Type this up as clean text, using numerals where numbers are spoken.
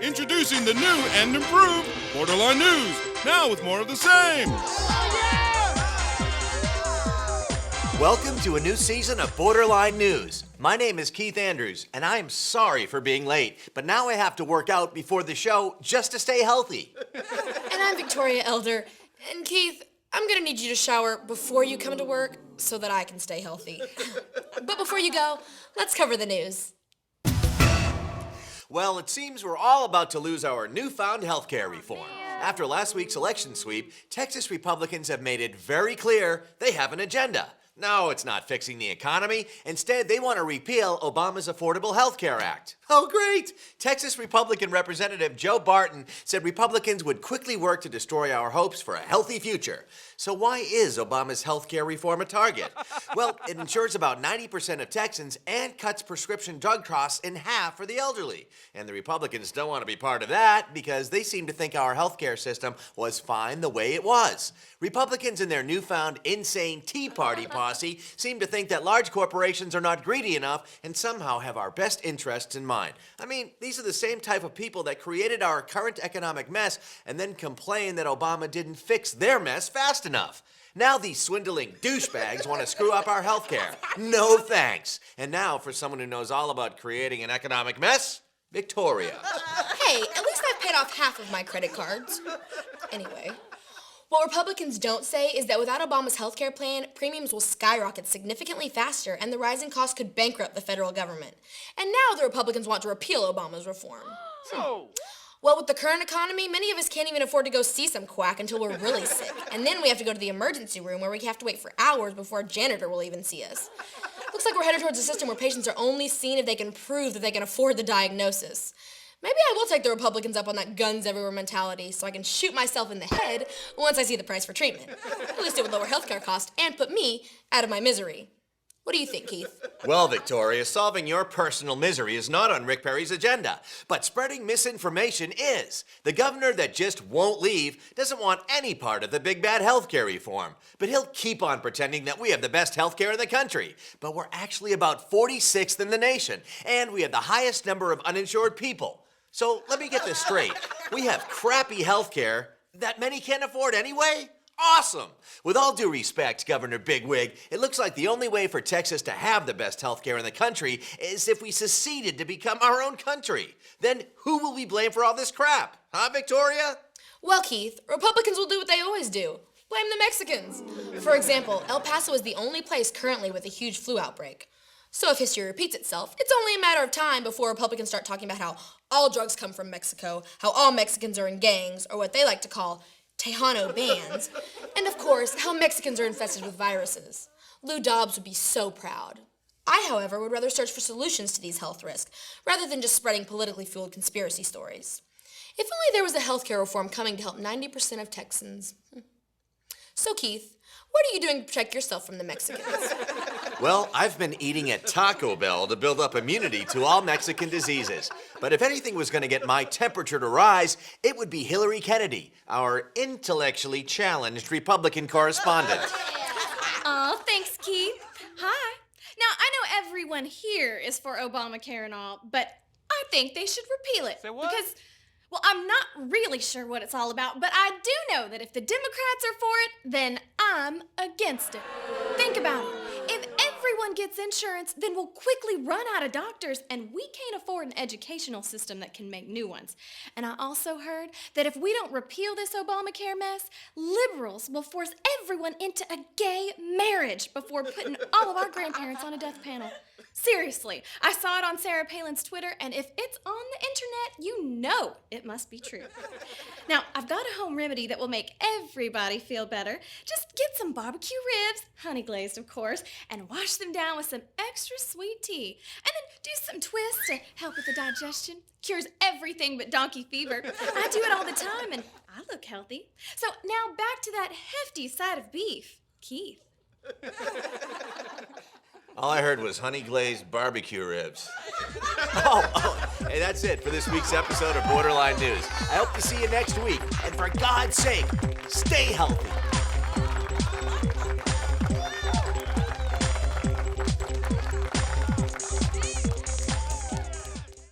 Introducing the new and improved Borderline News, now with more of the same. Welcome to a new season of Borderline News. My name is Keith Andrews, and I am sorry for being late, but now I have to work out before the show just to stay healthy. And I'm Victoria Elder. And Keith, I'm gonna need you to shower before you come to work so that I can stay healthy. But before you go, let's cover the news. Well, it seems we're all about to lose our newfound healthcare reform. After last week's election sweep, Texas Republicans have made it very clear they have an agenda. No, it's not fixing the economy. Instead, they want to repeal Obama's Affordable Health Care Act. Oh, great! Texas Republican Representative Joe Barton said Republicans would quickly work to destroy our hopes for a healthy future. So why is Obama's health care reform a target? Well, it insures about 90% of Texans and cuts prescription drug costs in half for the elderly. And the Republicans don't want to be part of that because they seem to think our health care system was fine the way it was. Republicans and their newfound insane Tea Party posse seem to think that large corporations are not greedy enough and somehow have our best interests in mind. I mean, these are the same type of people that created our current economic mess and then complain that Obama didn't fix their mess fast enough. Now these swindling douchebags want to screw up our health care. No thanks. And now for someone who knows all about creating an economic mess, Victoria. Hey, at least I've paid off half of my credit cards. Anyway, what Republicans don't say is that without Obama's health care plan, premiums will skyrocket significantly faster and the rising costs could bankrupt the federal government. And now the Republicans want to repeal Obama's reform. Well, with the current economy, many of us can't even afford to go see some quack until we're really sick. And then we have to go to the emergency room where we have to wait for hours before a janitor will even see us. Looks like we're headed towards a system where patients are only seen if they can prove that they can afford the diagnosis. Maybe I will take the Republicans up on that guns everywhere mentality so I can shoot myself in the head once I see the price for treatment. At least it would lower healthcare costs and put me out of my misery. What do you think, Keith? Well, Victoria, solving your personal misery is not on Rick Perry's agenda, but spreading misinformation is. The governor that just won't leave doesn't want any part of the big bad healthcare reform, but he'll keep on pretending that we have the best healthcare in the country. But we're actually about 46th in the nation, and we have the highest number of uninsured people. So let me get this straight. We have crappy healthcare that many can't afford anyway? Awesome! With all due respect, Governor Bigwig, it looks like the only way for Texas to have the best healthcare in the country is if we seceded to become our own country. Then who will we blame for all this crap? Huh, Victoria? Well, Keith, Republicans will do what they always do. Blame the Mexicans. For example, El Paso is the only place currently with a huge flu outbreak. So if history repeats itself, it's only a matter of time before Republicans start talking about how all drugs come from Mexico, how all Mexicans are in gangs, or what they like to call Tejano bands, and of course, how Mexicans are infested with viruses. Lou Dobbs would be so proud. I, however, would rather search for solutions to these health risks, rather than just spreading politically fueled conspiracy stories. If only there was a healthcare reform coming to help 90% of Texans. So, Keith, what are you doing to protect yourself from the Mexicans? Well, I've been eating at Taco Bell to build up immunity to all Mexican diseases. But if anything was going to get my temperature to rise, it would be Hillary Kennedy, our intellectually challenged Republican correspondent. Aw, thanks, Keith. Hi. Now, I know everyone here is for Obamacare and all, but I think they should repeal it. Say what? Because, well, I'm not really sure what it's all about, but I do know that if the Democrats are for it, then I'm against it. Think about it. If everyone gets insurance, then we'll quickly run out of doctors, and we can't afford an educational system that can make new ones. And I also heard that if we don't repeal this Obamacare mess, liberals will force everyone into a gay marriage before putting all of our grandparents on a death panel. Seriously, I saw it on Sarah Palin's Twitter, and if it's on the internet, you know it must be true. Now, I've got a home remedy that will make everybody feel better. Just get some barbecue ribs, honey glazed of course, and wash them down with some extra sweet tea. And then do some twists to help with the digestion. Cures everything but donkey fever. I do it all the time, and I look healthy. So now back to that hefty side of beef. Keith. All I heard was honey glazed barbecue ribs. Hey, that's it for this week's episode of Borderline News. I hope to see you next week. And for God's sake, stay healthy.